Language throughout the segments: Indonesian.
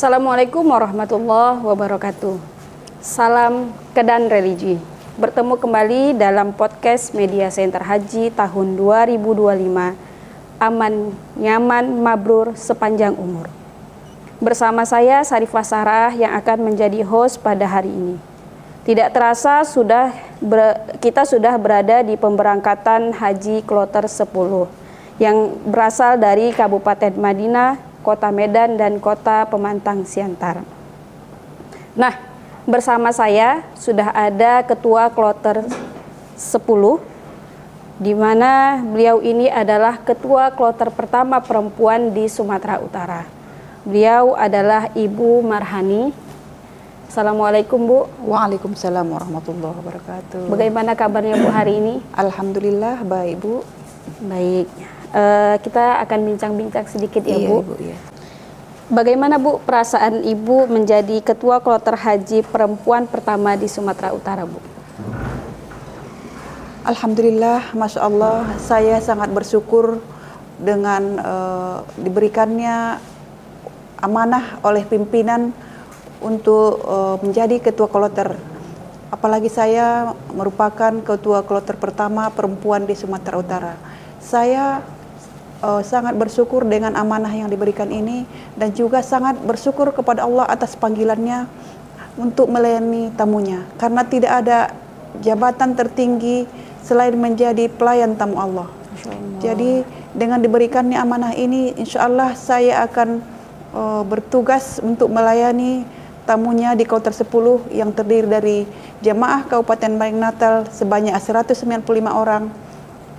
Assalamualaikum warahmatullahi wabarakatuh. Salam Kedan Religi. Bertemu kembali dalam podcast Media Center Haji tahun 2025. Aman, nyaman, mabrur sepanjang umur. Bersama saya Sarifah Sarah yang akan menjadi host pada hari ini. Tidak terasa kita sudah berada di pemberangkatan Haji Kloter 10 yang berasal dari Kabupaten Madinah, Kota Medan, dan Kota Pemantang Siantar. Nah, bersama saya sudah ada Ketua Kloter 10, di mana beliau ini adalah Ketua Kloter pertama perempuan di Sumatera Utara. Beliau adalah Ibu Marhani. Assalamualaikum, Bu. Waalaikumsalam warahmatullahi wabarakatuh. Bagaimana kabarnya, Bu, hari ini? Alhamdulillah baik, Bu. Baik. Kita akan bincang-bincang sedikit ya, Bu. Ibu, iya. Bagaimana, Bu, perasaan Ibu menjadi Ketua Kloter Haji perempuan pertama di Sumatera Utara, Bu? Alhamdulillah, Masya Allah, saya sangat bersyukur dengan diberikannya amanah oleh pimpinan untuk menjadi Ketua Kloter. Apalagi saya merupakan Ketua Kloter pertama perempuan di Sumatera Utara. Saya sangat bersyukur dengan amanah yang diberikan ini, dan juga sangat bersyukur kepada Allah atas panggilannya untuk melayani tamunya, karena tidak ada jabatan tertinggi selain menjadi pelayan tamu Allah. Jadi dengan diberikannya amanah ini, insya Allah saya akan bertugas untuk melayani tamunya di Kloter 10 yang terdiri dari jemaah Kabupaten Baling Natal sebanyak 195 orang,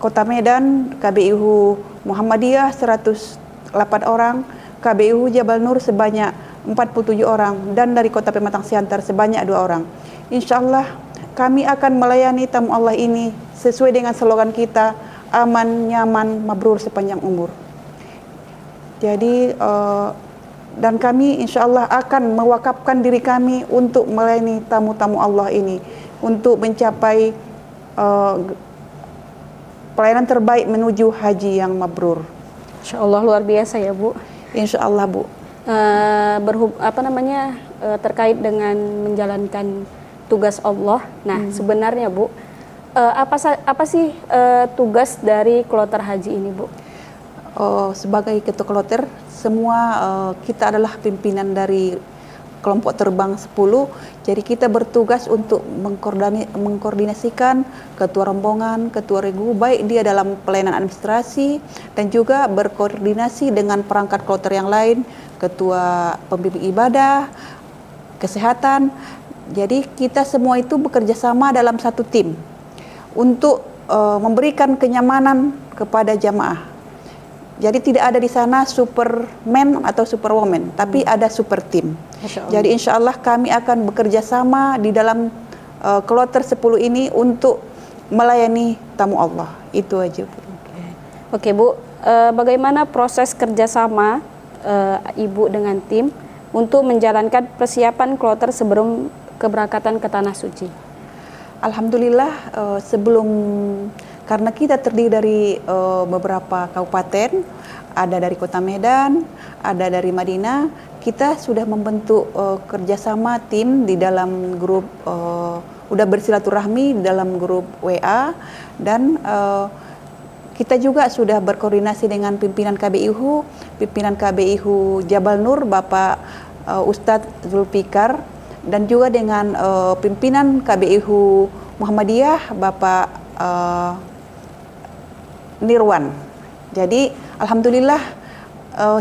Kota Medan, KBIHU Muhammadiyah 108 orang, KBIHU Jabal Nur sebanyak 47 orang, dan dari Kota Pematang Siantar sebanyak 2 orang. Insya Allah kami akan melayani tamu Allah ini sesuai dengan slogan kita, aman, nyaman, mabrur sepanjang umur. Jadi dan kami insya Allah akan mewakafkan diri kami untuk melayani tamu-tamu Allah ini, untuk mencapai pelayanan terbaik menuju haji yang mabrur. Insya Allah luar biasa ya, Bu. Insya Allah, Bu. Terkait dengan menjalankan tugas Allah. Nah, sebenarnya, Bu, apa sih tugas dari Kloter Haji ini, Bu? Sebagai Ketua Kloter, semua kita adalah pimpinan dari kelompok terbang 10, jadi kita bertugas untuk mengkoordinasikan ketua rombongan, ketua regu, baik dia dalam pelayanan administrasi dan juga berkoordinasi dengan perangkat kloter yang lain, ketua pembimbing ibadah, kesehatan. Jadi kita semua itu bekerja sama dalam satu tim untuk memberikan kenyamanan kepada jamaah. Jadi tidak ada di sana superman atau superwoman, tapi ada super team. Jadi insya Allah kami akan bekerja sama di dalam Kloter 10 ini untuk melayani tamu Allah. Itu aja, Bu. Oke, Bu. Bagaimana proses kerjasama Ibu dengan tim untuk menjalankan persiapan Kloter sebelum keberangkatan ke Tanah Suci? Alhamdulillah, karena kita terdiri dari beberapa kabupaten, ada dari Kota Medan, ada dari Madinah, kita sudah membentuk kerjasama tim di dalam grup, udah bersilaturahmi di dalam grup WA, dan kita juga sudah berkoordinasi dengan pimpinan KBIHU Jabal Nur, Bapak Ustadz Zulfikar, dan juga dengan pimpinan KBIHU Muhammadiyah, Bapak Nirwan. Jadi alhamdulillah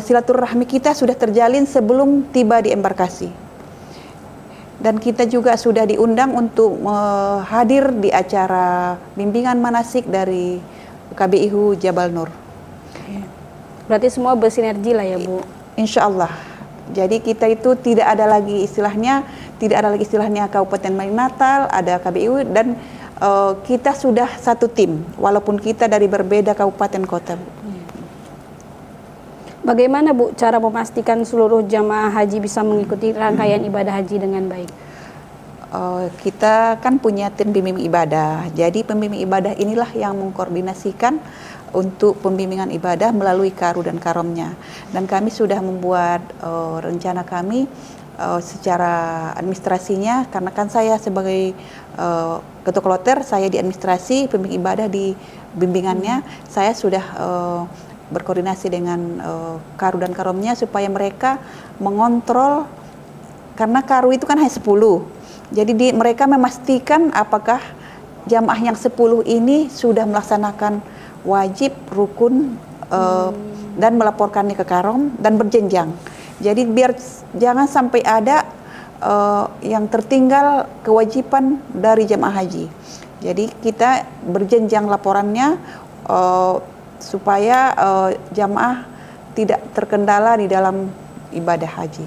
silaturahmi kita sudah terjalin sebelum tiba di embarkasi. Dan kita juga sudah diundang untuk hadir di acara bimbingan manasik dari KBIHU Jabal Nur. Berarti semua bersinergi lah ya, Bu? Insya Allah. Jadi kita itu tidak ada lagi istilahnya Kabupaten Baling Natal, ada KBIHU, dan kita sudah satu tim, walaupun kita dari berbeda kabupaten kota. Bagaimana, Bu, cara memastikan seluruh jamaah haji bisa mengikuti rangkaian ibadah haji dengan baik? Kita kan punya tim pembimbing ibadah, jadi pembimbing ibadah inilah yang mengkoordinasikan untuk pembimbingan ibadah melalui karu dan karomnya. Dan kami sudah membuat rencana kami secara administrasinya, karena kan saya sebagai ketua kloter, saya di administrasi, pembimbing ibadah di bimbingannya, saya sudah berkoordinasi dengan karu dan karomnya supaya mereka mengontrol, karena karu itu kan hanya 10. Jadi mereka memastikan apakah jamaah yang 10 ini sudah melaksanakan wajib, rukun, dan melaporkannya ke karom dan berjenjang. Jadi biar jangan sampai ada yang tertinggal kewajiban dari jamaah haji. Jadi kita berjenjang laporannya supaya jamaah tidak terkendala di dalam ibadah haji.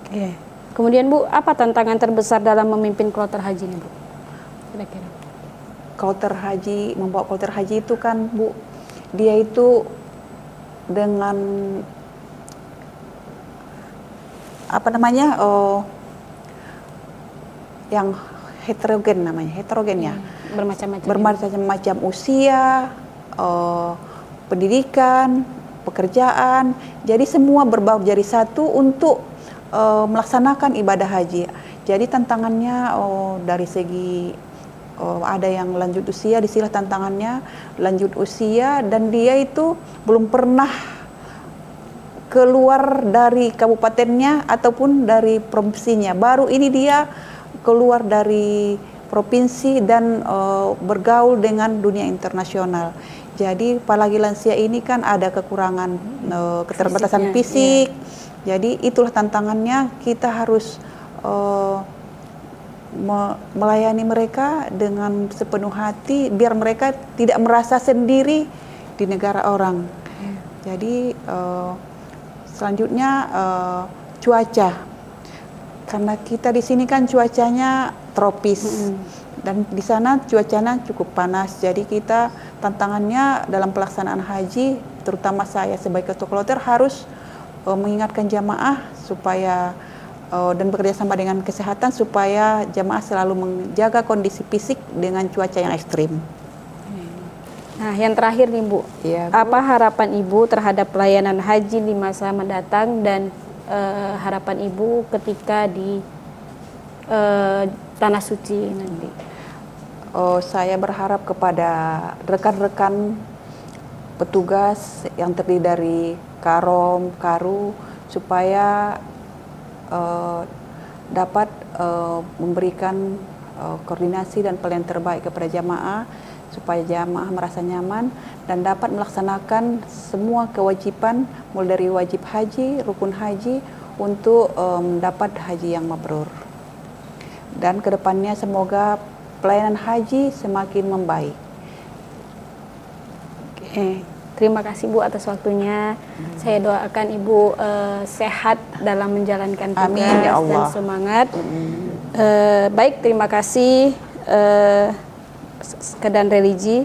Oke. Kemudian Bu, apa tantangan terbesar dalam memimpin kloter haji ini Bu? Kira-kira. Kloter haji, membawa kloter haji itu kan Bu, dia itu dengan apa namanya, yang heterogen namanya, heterogen ya. Bermacam-macam usia, pendidikan, pekerjaan. Jadi semua berbaur jadi satu untuk melaksanakan ibadah haji. Jadi tantangannya dari segi ada yang lanjut usia, disilah tantangannya lanjut usia, dan dia itu belum pernah keluar dari kabupatennya ataupun dari provinsinya. Baru ini dia keluar dari provinsi dan bergaul dengan dunia internasional. Jadi apalagi lansia ini kan ada kekurangan keterbatasan fisik. Jadi itulah tantangannya, kita harus melayani mereka dengan sepenuh hati biar mereka tidak merasa sendiri di negara orang. Jadi selanjutnya cuaca, karena kita di sini kan cuacanya tropis dan di sana cuacanya cukup panas. Jadi kita tantangannya dalam pelaksanaan haji, terutama saya sebagai ketua kloter harus mengingatkan jamaah supaya dan bekerja sama dengan kesehatan supaya jamaah selalu menjaga kondisi fisik dengan cuaca yang ekstrim. Nah, yang terakhir nih Bu, Ya, Bu. Apa harapan Ibu terhadap pelayanan haji di masa mendatang dan harapan Ibu ketika di Tanah Suci nanti? Saya berharap kepada rekan-rekan petugas yang terdiri dari karom, karu, supaya dapat memberikan koordinasi dan pelayanan terbaik kepada jamaah, supaya jamaah merasa nyaman dan dapat melaksanakan semua kewajiban mulai dari wajib haji, rukun haji untuk mendapat haji yang mabrur. Dan kedepannya semoga pelayanan haji semakin membaik. Oke. Terima kasih Bu atas waktunya. Saya doakan Ibu sehat dalam menjalankan tugas. Amin, ya Allah. Dan semangat. Baik, terima kasih Kedan Religi.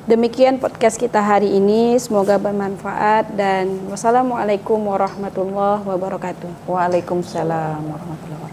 Demikian podcast kita hari ini. Semoga bermanfaat dan wassalamualaikum warahmatullahi wabarakatuh. Waalaikumsalam warahmatullahi wabarakatuh.